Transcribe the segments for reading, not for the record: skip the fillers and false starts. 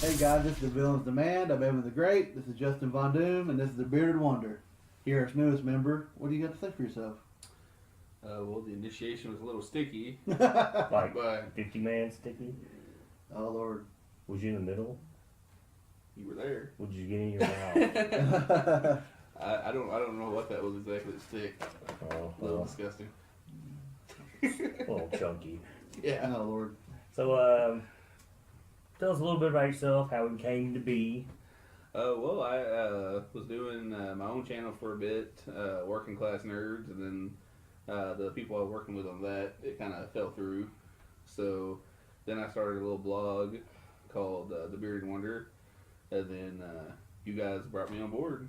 Hey guys, this is the Villains Demand. I'm Evan the Great. This is Justin Von Doom, and this is the Bearded Wonder. Here's newest member. What do you got to say for yourself? Well, the initiation was a little sticky. Like But 50-man sticky? Oh Lord. Was you in the middle? you were there. What did you get in your mouth? I don't know what that was exactly. Stick. Oh, A little well, disgusting. a little chunky. Yeah. Oh Lord. So, tell us a little bit about yourself, how it came to be. Well, I was doing my own channel for a bit, Working Class Nerds, and then the people I was working with on that, it kind of fell through. So then I started a little blog called The Bearded Wonder, and then you guys brought me on board.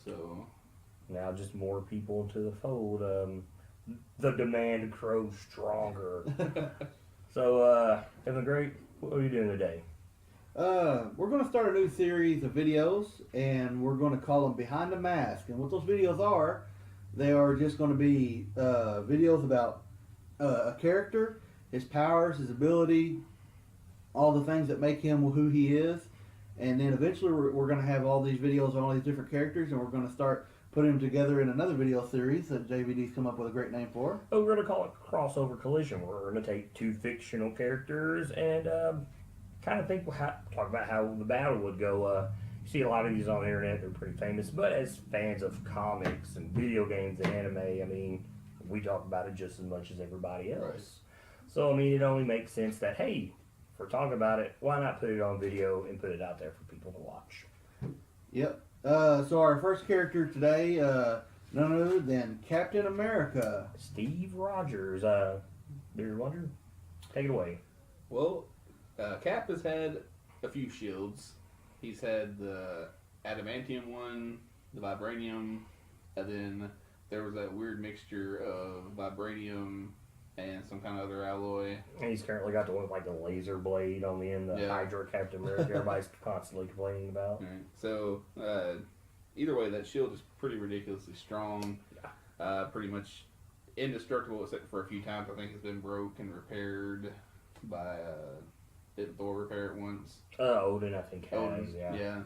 So Now just more people into the fold. The demand grows stronger. So, Evan Great, what are you doing today? We're going to start a new series of videos, and we're going to call them Behind the Mask. And what those videos are, they are just going to be videos about a character, his powers, his ability, all the things that make him who he is. And then eventually we're going to have all these videos on all these different characters, and we're going to start putting them together in another video series that JVD's come up with a great name for. Oh, we're going to call it Crossover Collision. We're going to take two fictional characters and kind of talk about how the battle would go. You see a lot of these on the internet, they're pretty famous, but as fans of comics and video games and anime, I mean, we talk about it just as much as everybody else. Right. So, I mean, it only makes sense that, hey, if we're talking about it, why not put it on video and put it out there for people to watch? Yep. So our first character today, none other than Captain America. Steve Rogers, Bearded Wonder, take it away. well, Cap has had a few shields. He's had the adamantium one, the vibranium, and then there was that weird mixture of vibranium and some kind of other alloy. And he's currently got the one with like the laser blade on the end, the Yeah. Hydra Captain America everybody's constantly complaining about. Right. So either way, that shield is pretty ridiculously strong. Pretty much indestructible, except for a few times. I think it's been broke and repaired by didn't Thor repair it once? Odin, I think, has, Odin, yeah.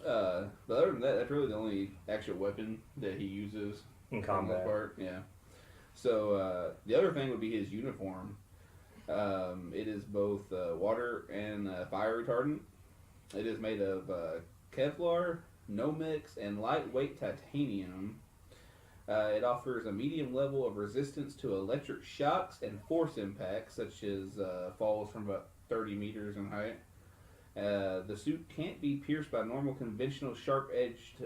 But other than that, that's really the only actual weapon that he uses In for the most combat. part. Yeah. So the other thing would be his uniform. It is both water and fire retardant. It is made of Kevlar, Nomex, and lightweight titanium. It offers a medium level of resistance to electric shocks and force impacts, such as falls from about 30 meters in height. The suit can't be pierced by normal conventional sharp-edged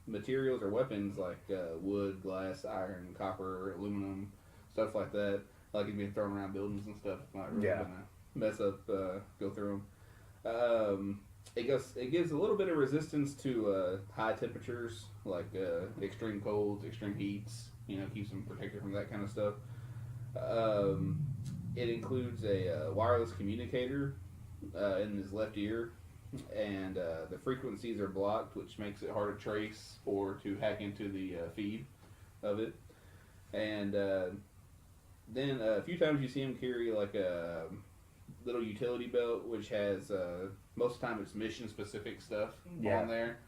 materials or weapons like wood, glass, iron, copper, aluminum, stuff like that. Like it being thrown around buildings and stuff. It's not really Yeah. gonna mess up, go through them. It gives a little bit of resistance to high temperatures, like extreme colds, extreme heats. You know, keeps them protected from that kind of stuff. It includes a wireless communicator in his left ear, and the frequencies are blocked, which makes it hard to trace or to hack into the feed of it. And then a few times you see him carry like a little utility belt, which has most of the time it's mission specific stuff on there,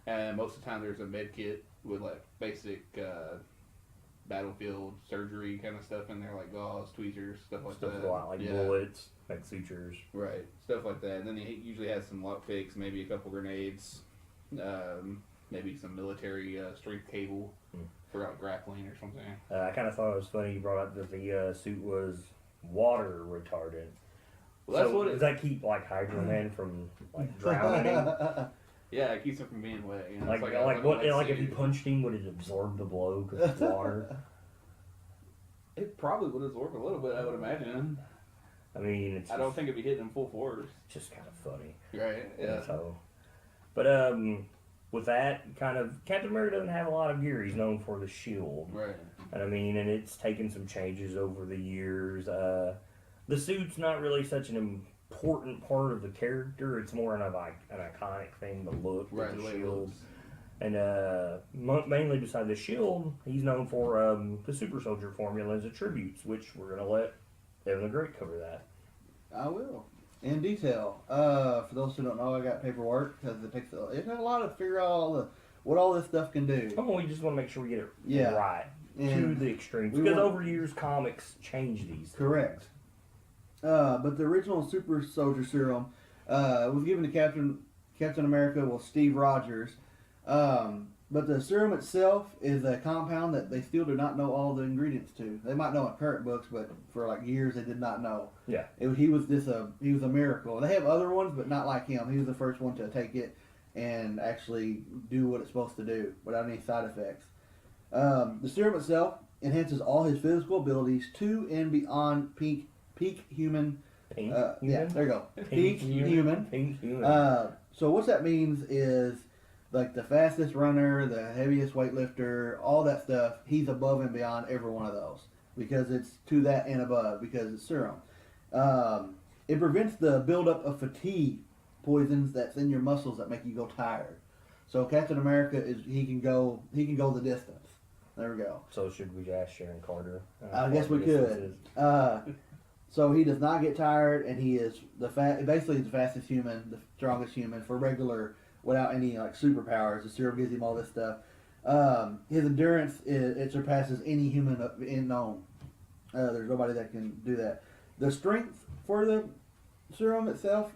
and most of the time there's a med kit with like basic battlefield surgery kind of stuff in there, like gauze, tweezers, stuff like Stuff that. a lot, like bullets, like sutures. Right, stuff like that. And then he usually has some lock picks, maybe a couple grenades, maybe some military strength cable for like grappling or something. I kind of thought it was funny you brought up that the suit was water retardant. Well, that's so what does that keep like Hydra Man from like drowning him? Yeah, it keeps him from being wet. You know? Like, It's like, a what? wet Like if suit. he punched him, would it absorb the blow because it's water? It probably would absorb a little bit, I would imagine. I mean, it's I don't think it'd be hitting him full force. just kind of funny. Right, yeah. So, but with that kind of Captain America doesn't have a lot of gear. He's known for the shield, Right. and I mean, and it's taken some changes over the years. The suit's not really such an important part of the character. It's more an iconic thing, the look Right, with the the way it shield. looks. And mainly beside the shield, he's known for the super soldier formula as attributes, which we're going to let Evan the Great cover that. I will. in detail. For those who don't know, I got paperwork because it takes a lot to figure out what all this stuff can do. Oh, we just want to make sure we get it right And to the extremes because over years comics change these. Correct. But the original super soldier serum was given to Captain America, well, Steve Rogers. But the serum itself is a compound that they still do not know all the ingredients to. They might know in current books, but for like years they did not know. Yeah. He was a miracle. They have other ones, but not like him. He was the first one to take it and actually do what it's supposed to do without any side effects. The serum itself enhances all his physical abilities to and beyond peak human. Human? Yeah, there you go. Peak human. Pink human. So what that means is like the fastest runner, the heaviest weightlifter, all that stuff, he's above and beyond every one of those because it's to that and above because it's serum. It prevents the buildup of fatigue poisons that's in your muscles that make you go tired. So Captain America he can go the distance. There we go. So should we ask Sharon Carter? I guess we could. So he does not get tired, and he is basically the fastest human, the strongest human for regular, without any like superpowers. The serum gives him all this stuff. His endurance it surpasses any human known. There's nobody that can do that. The strength for the serum itself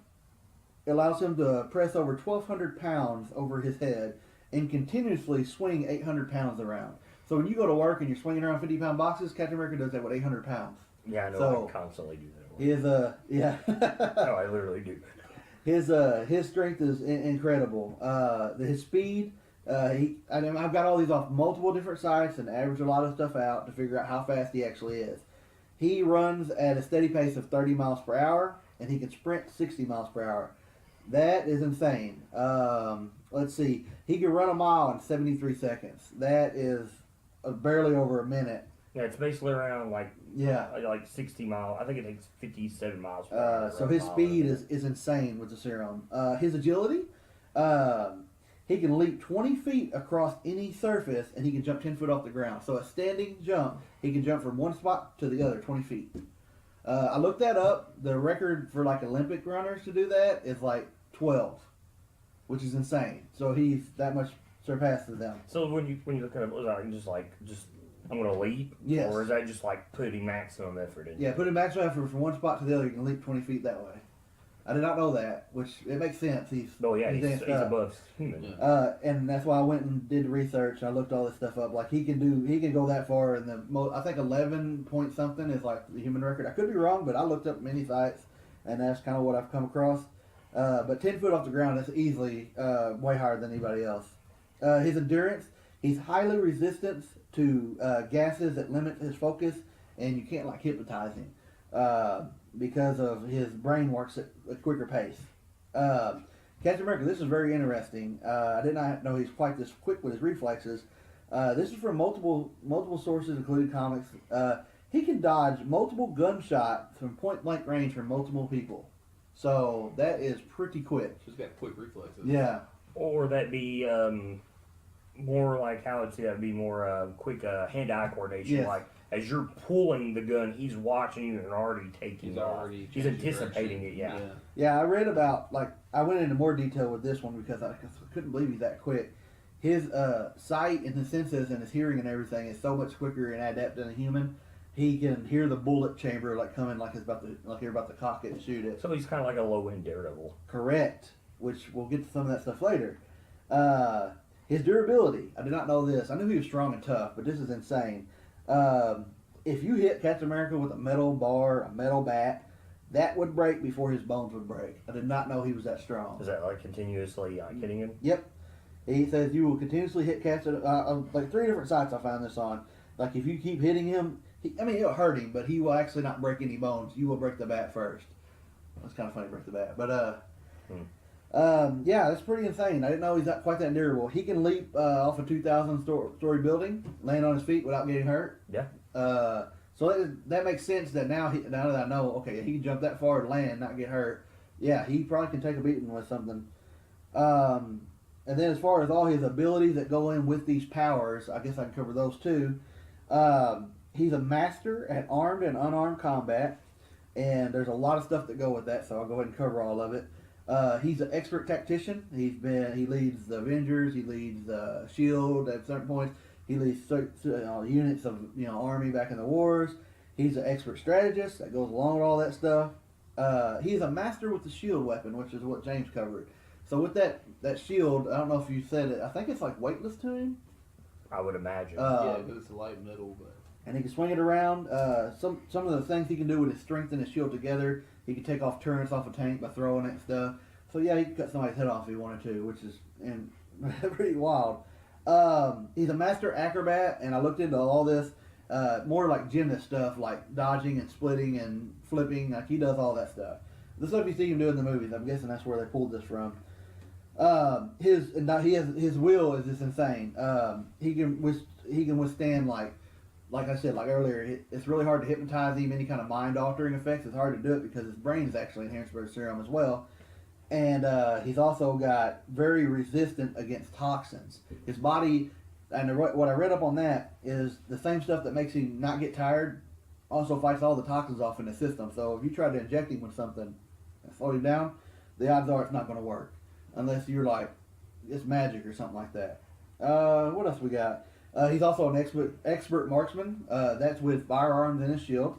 allows him to press over 1,200 pounds over his head and continuously swing 800 pounds around. So when you go to work and you're swinging around 50-pound boxes, Captain America does that with 800 pounds. Yeah, I know. So, I constantly do that. Yeah. No, I literally do. His strength is incredible. His speed. I've got all these off multiple different sites and averaged a lot of stuff out to figure out how fast he actually is. He runs at a steady pace of 30 miles per hour, and he can sprint 60 miles per hour. That is insane. Let's see. He can run a mile in 73 seconds. That is barely over a minute. Yeah, it's basically around like 60 miles. I think it takes 57 miles per hour. So his speed is insane with the serum. His agility, he can leap 20 feet across any surface, and he can jump 10 foot off the ground. So a standing jump, he can jump from one spot to the other 20 feet. I looked that up. The record for like Olympic runners to do that is like 12, which is insane. So he's that much surpasses them. So when you look at it, was that just I'm going to leap? Yes. Or is that just like putting maximum effort in? Yeah, putting maximum effort from one spot to the other, you can leap 20 feet that way. I did not know that, which it makes sense. He's above human. Yeah. And that's why I went and did research. And I looked all this stuff up. Like he can go that far, and I think 11 point something is like the human record. I could be wrong, but I looked up many sites, and that's kind of what I've come across. But 10 foot off the ground, that's easily way higher than anybody else. His endurance, he's highly resistant to gases that limit his focus, and you can't like hypnotize him because of his brain works at a quicker pace. Captain America, this is very interesting. I did not know he's quite this quick with his reflexes. This is from multiple sources, including comics. He can dodge multiple gunshots from point blank range from multiple people. So that is pretty quick. Just got quick reflexes. Yeah. Or that be more like how it's be more quick hand-eye coordination. Yes. Like as you're pulling the gun, he's watching you and already taking off. He's anticipating it. Yeah. Yeah, I read about I went into more detail with this one because I couldn't believe he's that quick. His sight and his senses and his hearing and everything is so much quicker and adept than a human. He can hear the bullet chamber coming you're about to cock it and shoot it. So he's kind of like a low-end Daredevil. Correct. Which we'll get to some of that stuff later. His durability. I did not know this. I knew he was strong and tough, but this is insane. If you hit Captain America with a metal bar, a metal bat, that would break before his bones would break. I did not know he was that strong. Is that like continuously hitting him? Yep. He says you will continuously hit Captain. Like 3 different sites I found this on. Like if you keep hitting him, it'll hurt him, but he will actually not break any bones. You will break the bat first. That's kind of funny, break the bat. But yeah, that's pretty insane. I didn't know he's not quite that durable. He can leap off a 2,000 story building, land on his feet without getting hurt. Yeah. So that makes sense that now that I know, okay, he can jump that far and land, not get hurt. Yeah, he probably can take a beating with something. And then as far as all his abilities that go in with these powers, I guess I can cover those too. He's a master at armed and unarmed combat, and there's a lot of stuff that go with that. So I'll go ahead and cover all of it. He's an expert tactician. He leads the Avengers. He leads the Shield at certain points. He leads units of army back in the wars. He's an expert strategist that goes along with all that stuff. He's a master with the shield weapon, which is what James covered. So with that shield, I don't know if you said it. I think it's like weightless to him. I would imagine. Yeah, because it's light metal, but. And he can swing it around. Some of the things he can do with his strength and his shield together. He can take off turrets off a tank by throwing it and stuff. So yeah, he can cut somebody's head off if he wanted to, which is pretty wild. He's a master acrobat, and I looked into all this. More like gymnast stuff, like dodging and splitting and flipping. Like he does all that stuff. The stuff you see him do in the movies. I'm guessing that's where they pulled this from. His will is just insane. He can withstand like I said earlier. It's really hard to hypnotize him. Any kind of mind altering effects. It's hard to do it because his brain is actually enhanced by the serum as well. And he's also got very resistant against toxins. His body, and what I read up on that is the same stuff that makes him not get tired also fights all the toxins off in the system. So if you try to inject him with something and slow him down, the odds are it's not going to work unless you're like it's magic or something like that. What else we got? He's also an expert marksman. That's with firearms and a shield.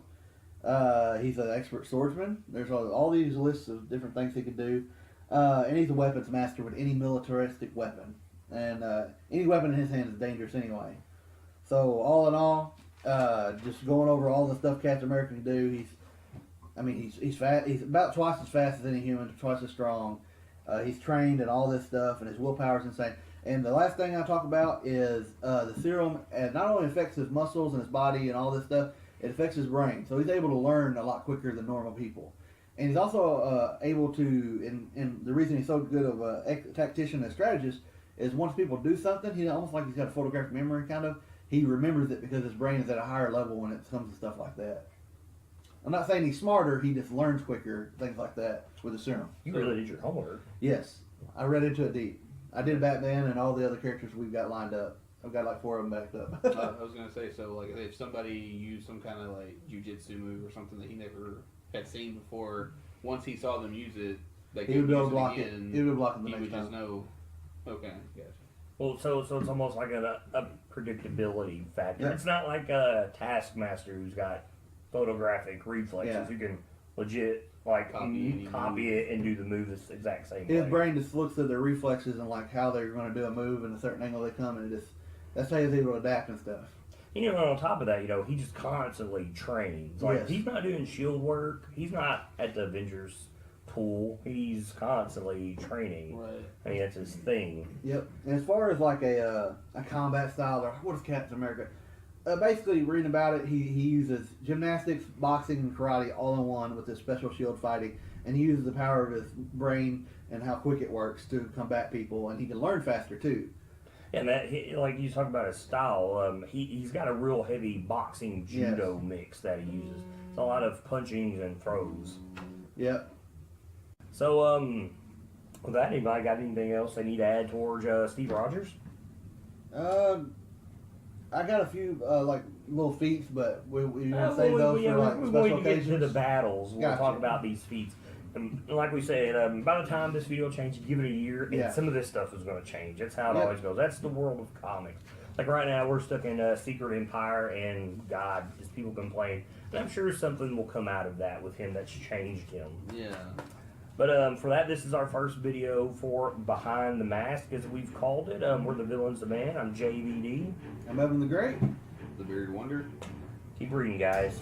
He's an expert swordsman. There's all these lists of different things he can do. And he's a weapons master with any militaristic weapon. And any weapon in his hand is dangerous anyway. So all in all, just going over all the stuff Captain America can do, he's fast. He's about twice as fast as any human, twice as strong. He's trained and all this stuff, and his willpower is insane. And the last thing I talk about is the serum. And not only affects his muscles and his body and all this stuff, it affects his brain. So he's able to learn a lot quicker than normal people. And he's also able to, and the reason he's so good of a tactician and strategist is once people do something, he's almost like he's got a photographic memory kind of. He remembers it because his brain is at a higher level when it comes to stuff like that. I'm not saying he's smarter, he just learns quicker, things like that with the serum. You really did your homework. Yes. I read into it deep. I did Batman and all the other characters we've got lined up. I've got like 4 of them backed up. I was gonna say, so like if somebody used some kind of like jujitsu move or something that he never had seen before, once he saw them use it, they could he would be able use to block it it. again. He would block it the He next would time. just know. Okay, gotcha. Well, so it's almost like a predictability factor. Yeah. It's not like a Taskmaster who's got photographic reflexes Yeah. who can legit like Copy it and do the move the exact same His way. brain just looks at their reflexes and like how they're going to do a move and a certain angle they come, and that's how he's able to adapt and stuff. And on top of that, he just constantly trains. Like Yes. he's not doing shield work. He's not at the Avengers pool. He's constantly training. Right. I mean, that's his thing. Yep. And as far as like a combat style, or what is Captain America? Basically, reading about it, he uses gymnastics, boxing, and karate all in one with his special shield fighting, and he uses the power of his brain and how quick it works to combat people, and he can learn faster too. And like you talk about his style, he's got a real heavy boxing judo mix that he uses. It's a lot of punchings and throws. Yep. So, with that, anybody got anything else they need to add towards Steve Rogers? I got a few like little feats, but we want to save When those for like we're special going to get occasions. to the battles. We'll Gotcha. talk about these feats. And like we said, by the time this video changes, give it a year, and Yeah. some of this stuff is going to change. That's how it Yep. always goes. That's the world of comics. Like right now, we're stuck in Secret Empire, and God, as people complain, and I'm sure something will come out of that with him that's changed him. Yeah. But for that, this is our first video for Behind the Mask, as we've called it. We're the Villains Demand. I'm JVD. I'm Evan the Great. The Bearded Wonder. Keep reading, guys.